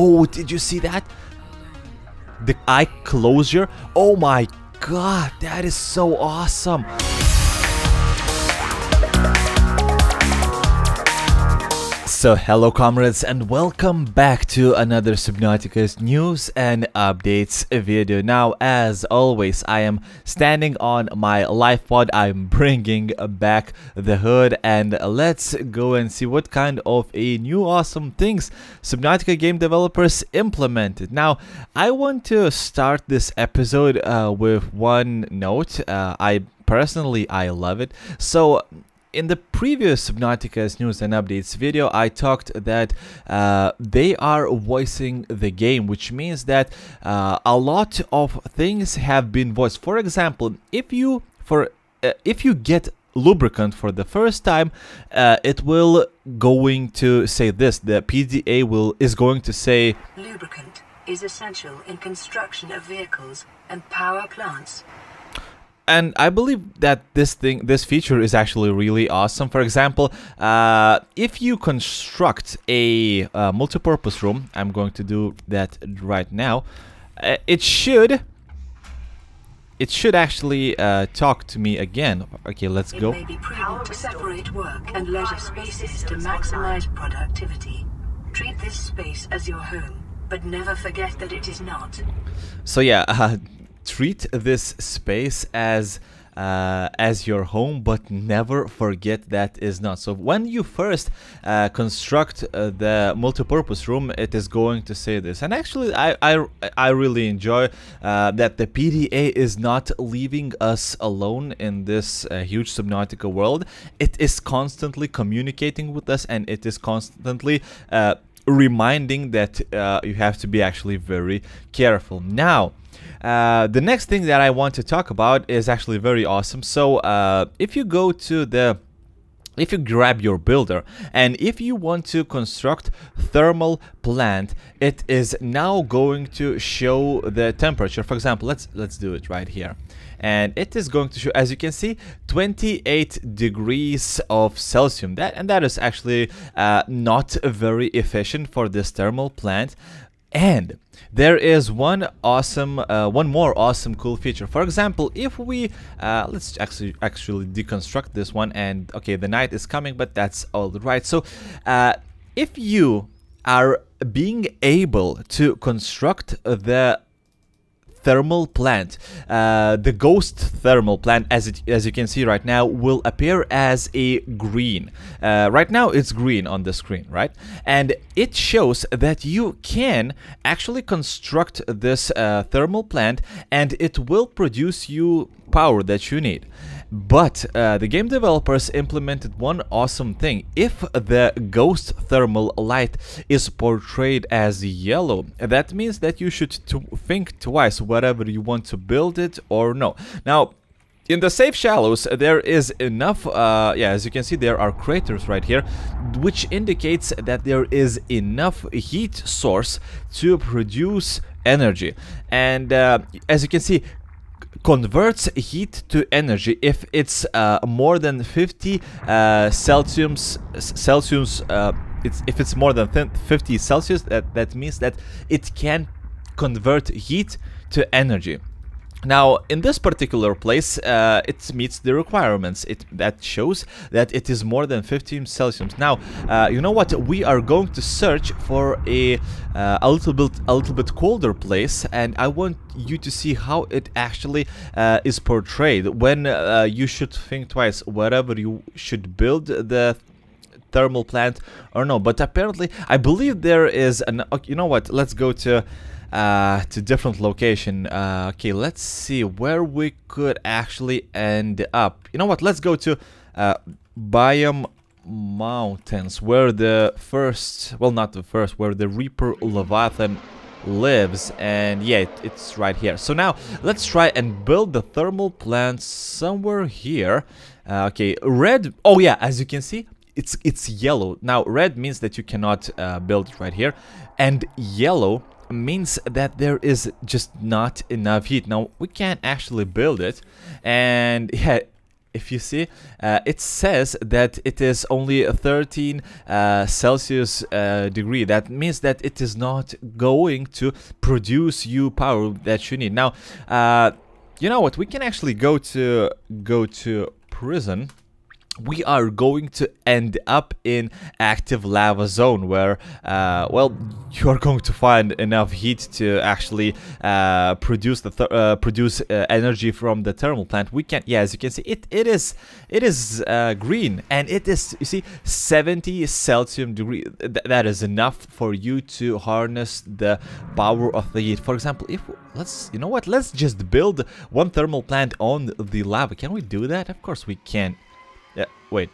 Oh, did you see that? The eye closure. Oh my god, that is so awesome. So hello comrades, and welcome back to another Subnautica's news and updates video. Now, as always, I am standing on my life pod. I'm bringing back the hood, and let's go and see what kind of a new awesome things Subnautica game developers implemented. Now, I want to start this episode with one note. I love it. So in the previous Subnautica's news and updates video, I talked that they are voicing the game, which means that a lot of things have been voiced. For example, if you get lubricant for the first time, it will going to say this. The PDA is going to say lubricant is essential in construction of vehicles and power plants. And I believe that this feature is actually really awesome. For example, if you construct a multi-purpose room, I'm going to do that right now. It should actually talk to me again. Okay, let's go. It may be prudent to separate work and leisure spaces to maximize productivity. Treat this space as your home, but never forget that it is not. So yeah. Treat this space as your home, but never forget that is not. So when you first construct the multi-purpose room, it is going to say this. And actually, I really enjoy that the PDA is not leaving us alone in this huge Subnautica world. It is constantly communicating with us, and it is constantly reminding that you have to be actually very careful. Now, the next thing that I want to talk about is actually very awesome. So if you grab your builder, and if you want to construct thermal plant, it is now going to show the temperature. For example, let's do it right here, and it is going to show, as you can see, 28 degrees of Celsius. That is actually not very efficient for this thermal plant. And there is one more awesome cool feature. For example, if we let's actually deconstruct this one, and okay, the night is coming, but that's all right. So if you are being able to construct the thermal plant, the ghost thermal plant, as you can see right now, will appear as a green. Right now it's green on the screen, right? And it shows that you can actually construct this thermal plant, and it will produce you power that you need. But the game developers implemented one awesome thing. If the ghost thermal light is portrayed as yellow, that means that you should think twice whether you want to build it or no. Now, in the safe shallows, there is enough, yeah, as you can see, there are craters right here, which indicates that there is enough heat source to produce energy. And as you can see, converts heat to energy if it's more than 50 Celsius. If it's more than 50 Celsius, that means that it can convert heat to energy. Now, in this particular place, it meets the requirements. That shows that it is more than 15 Celsius. Now, you know what? We are going to search for a little bit colder place, and I want you to see how it actually is portrayed. When you should think twice whether you should build the thermal plant or no. But apparently, I believe there is an. You know what? Let's go to different location. Okay, let's see where we could actually end up. You know what, let's go to Biome Mountains, where the first, well, not the first, where the Reaper Leviathan lives. And yeah, it's right here. So now let's try and build the thermal plant somewhere here. Okay, red. Oh yeah, as you can see, it's yellow. Now red means that you cannot build it right here, and yellow means that there is just not enough heat. Now we can't actually build it, and yeah, if you see, it says that it is only a 13 Celsius degree. That means that it is not going to produce you power that you need. Now, you know what? We can actually go to prison. We are going to end up in active lava zone where, well, you are going to find enough heat to actually produce energy from the thermal plant. We can, yeah, as you can see, it is green, and it is, you see, 70 Celsius degree. That is enough for you to harness the power of the heat. For example, if you know what? Let's just build one thermal plant on the lava. Can we do that? Of course we can. Yeah, wait.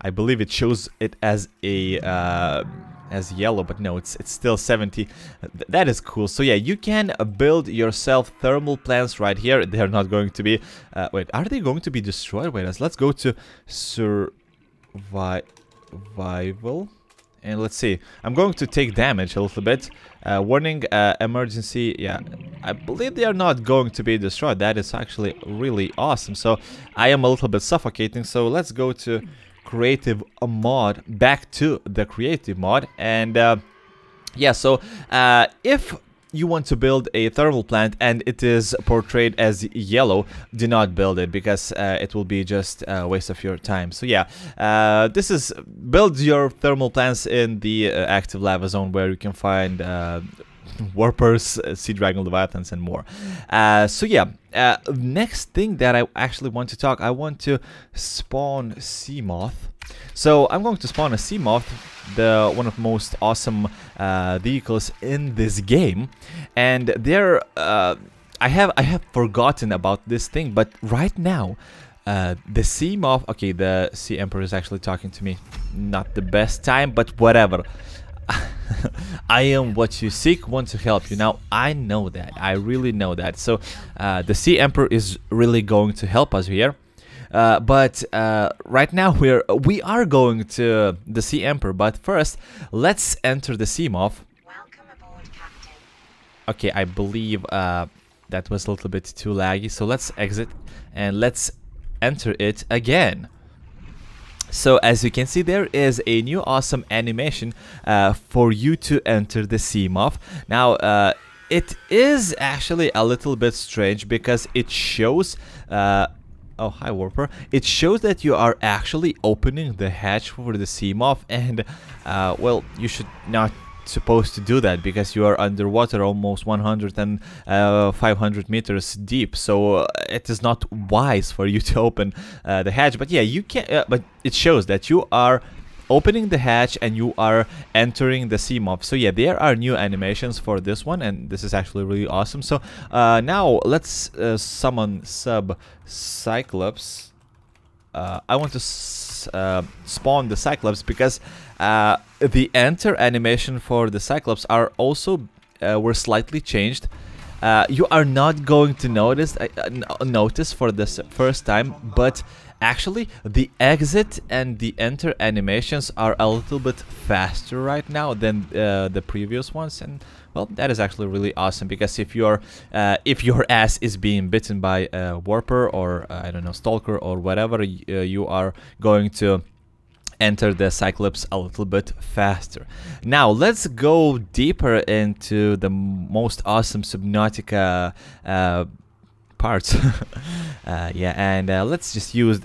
I believe it shows it as a as yellow, but no, it's still 70. That is cool. So yeah, you can build yourself thermal plants right here. They're not going to be wait, are they going to be destroyed? Wait, let's go to survival, and let's see. I'm going to take damage a little bit. Warning, emergency. Yeah, I believe they are not going to be destroyed. That is actually really awesome. So I am a little bit suffocating. So let's go to creative mod, back to the creative mod. And yeah, so if you want to build a thermal plant and it is portrayed as yellow, do not build it, because it will be just a waste of your time. So yeah, this is build your thermal plants in the active lava zone, where you can find warpers, sea dragon leviathans, and more. So yeah, next thing that I actually want to talk, I want to spawn Seamoth. So I'm going to spawn a Seamoth, the one of the most awesome vehicles in this game. And there, I have forgotten about this thing, but right now, the Seamoth, okay, the Sea Emperor is actually talking to me. Not the best time, but whatever. I am what you seek, want to help you. Now, I know that. I really know that. So, the Sea Emperor is really going to help us here. But right now we are going to the Sea Emperor. But first, let's enter the Seamoth. Welcome aboard, Captain. Okay, I believe that was a little bit too laggy. So let's exit and let's enter it again. So as you can see, there is a new awesome animation for you to enter the Seamoth. Now, it is actually a little bit strange because it shows... oh, hi, Warper. It shows that you are actually opening the hatch for the Seamoth, and, well, you should not supposed to do that because you are underwater almost 100 and 500 meters deep, so it is not wise for you to open the hatch. But yeah, you can, but it shows that you are opening the hatch and you are entering the Seamoth. So yeah, there are new animations for this one, and this is actually really awesome. So now let's summon Cyclops. I want to spawn the Cyclops because the enter animation for the Cyclops are also were slightly changed. You are not going to notice for this first time, but actually the exit and the enter animations are a little bit faster right now than the previous ones, and well, that is actually really awesome, because if your ass is being bitten by a warper or I don't know, stalker or whatever, you are going to enter the Cyclops a little bit faster. Now let's go deeper into the most awesome Subnautica parts. Yeah, and let's just use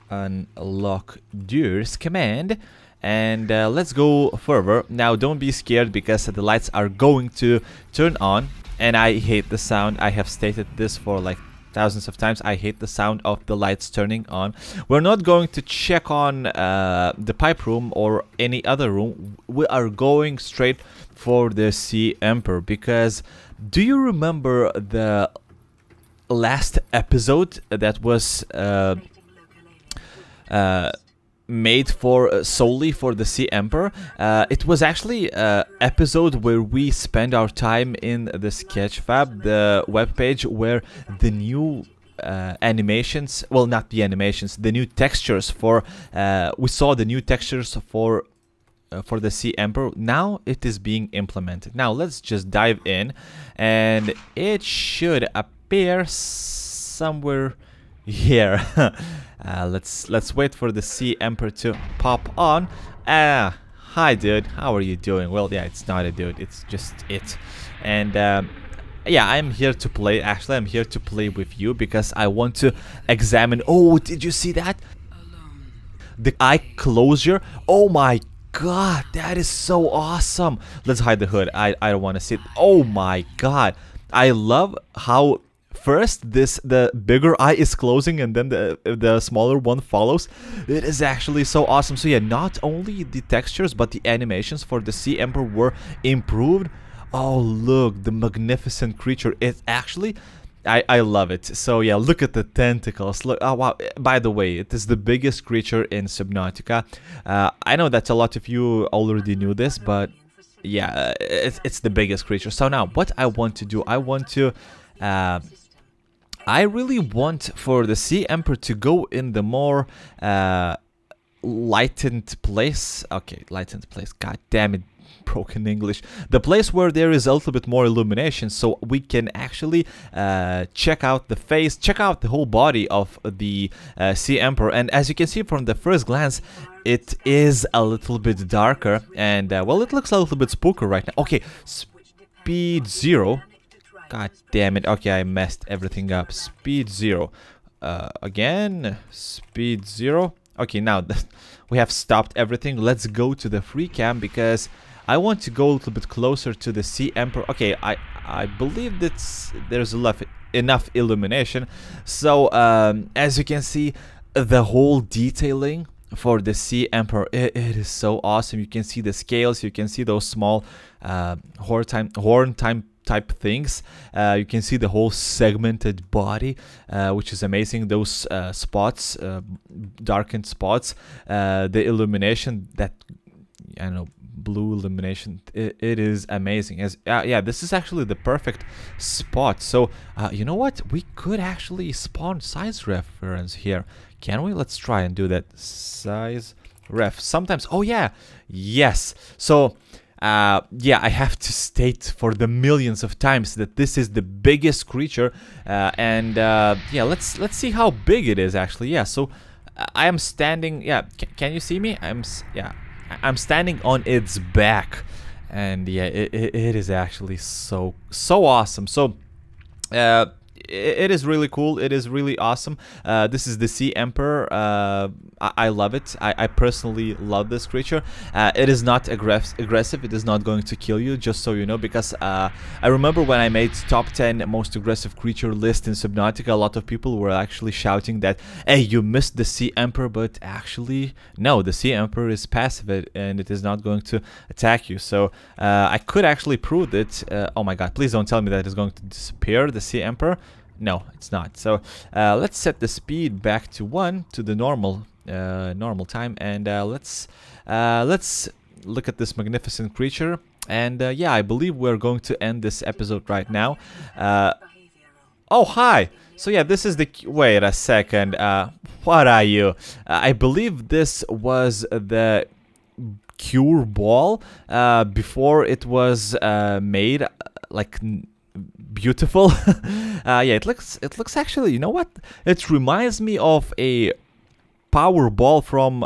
unlock doors command, and let's go further. Now don't be scared because the lights are going to turn on, and I hate the sound. I have stated this for like thousands of times. I hate the sound of the lights turning on. We're not going to check on the pipe room or any other room. We are going straight for the Sea Emperor, because do you remember the last episode that was made for solely for the Sea Emperor? It was actually an episode where we spend our time in the Sketchfab, the webpage, where the new animations, well, not the animations, the new textures for we saw the new textures for the Sea Emperor. Now it is being implemented. Now let's just dive in, and it should appear somewhere here. Let's wait for the Sea Emperor to pop on. Hi dude, how are you doing? Well, yeah, it's not a dude, it's just it. And yeah, I'm here to play. Actually, I'm here to play with you because I want to examine. Oh, did you see that? The eye closure. Oh my god, that is so awesome. Let's hide the hood. I don't want to see it. Oh my god, I love how first the bigger eye is closing and then the smaller one follows. It is actually so awesome. So yeah, not only the textures but the animations for the Sea Emperor were improved. Oh look, the magnificent creature. It actually, I love it. So yeah, look at the tentacles. Look, oh wow. By the way, it is the biggest creature in Subnautica. I know that a lot of you already knew this, but yeah, it's the biggest creature. So now what I want to do, I really want for the Sea Emperor to go in the more lightened place. Okay, lightened place. God damn it, broken English. The place where there is a little bit more illumination, so we can actually check out the face, check out the whole body of the Sea Emperor. And as you can see from the first glance, it is a little bit darker, and well, it looks a little bit spooky right now. Okay, speed 0. God damn it. Okay, I messed everything up. Speed 0. Again, speed 0. Okay, now we have stopped everything. Let's go to the free cam because I want to go a little bit closer to the Sea Emperor. Okay, I believe that there's enough illumination. So, as you can see, the whole detailing for the Sea Emperor, it is so awesome. You can see the scales, you can see those small horn type things. You can see the whole segmented body, which is amazing. Those spots, darkened spots, the illumination, that, I don't know, blue illumination, it is amazing. As yeah, this is actually the perfect spot. So you know what, we could actually spawn size reference here. Can we? Let's try and do that. Size ref. Sometimes, oh yeah, yes. So yeah, I have to state for the millions of times that this is the biggest creature, and yeah, let's see how big it is actually. Yeah, so I am standing. Yeah, can you see me? I'm standing on its back, and yeah, it is actually so awesome. So it is really cool. It is really awesome. This is the Sea Emperor. I love it. I personally love this creature. It is not aggressive. It is not going to kill you, just so you know, because I remember when I made top 10 most aggressive creature list in Subnautica, a lot of people were actually shouting that, hey, you missed the Sea Emperor, but actually, no, the Sea Emperor is passive and it is not going to attack you. So I could actually prove it. Oh my god, please don't tell me that it's going to disappear, the Sea Emperor. No, it's not. So let's set the speed back to 1, to the normal time, and let's look at this magnificent creature. And yeah, I believe we're going to end this episode right now. Oh, hi. So yeah, this is the... Wait a second. What are you? I believe this was the cure ball before it was made like... beautiful. Yeah, it looks actually, you know what, it reminds me of a power ball from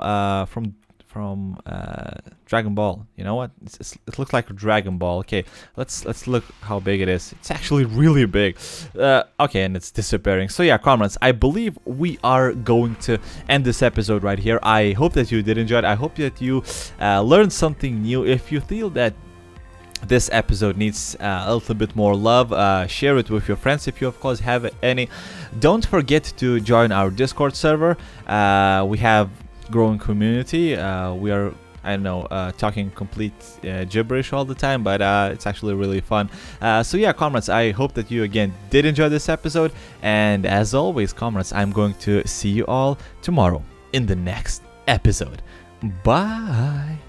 Dragon Ball. You know what, it looks like a Dragon Ball. Okay, let's look how big it is. It's actually really big. Okay, and it's disappearing. So yeah, comrades, I believe we are going to end this episode right here. I hope that you did enjoy it. I hope that you learned something new. If you feel that this episode needs a little bit more love, share it with your friends if you of course have any. Don't forget to join our Discord server. We have growing community. We are, I don't know, talking complete gibberish all the time, but it's actually really fun. So yeah, comrades, I hope that you again did enjoy this episode, and as always, comrades, I'm going to see you all tomorrow in the next episode. Bye.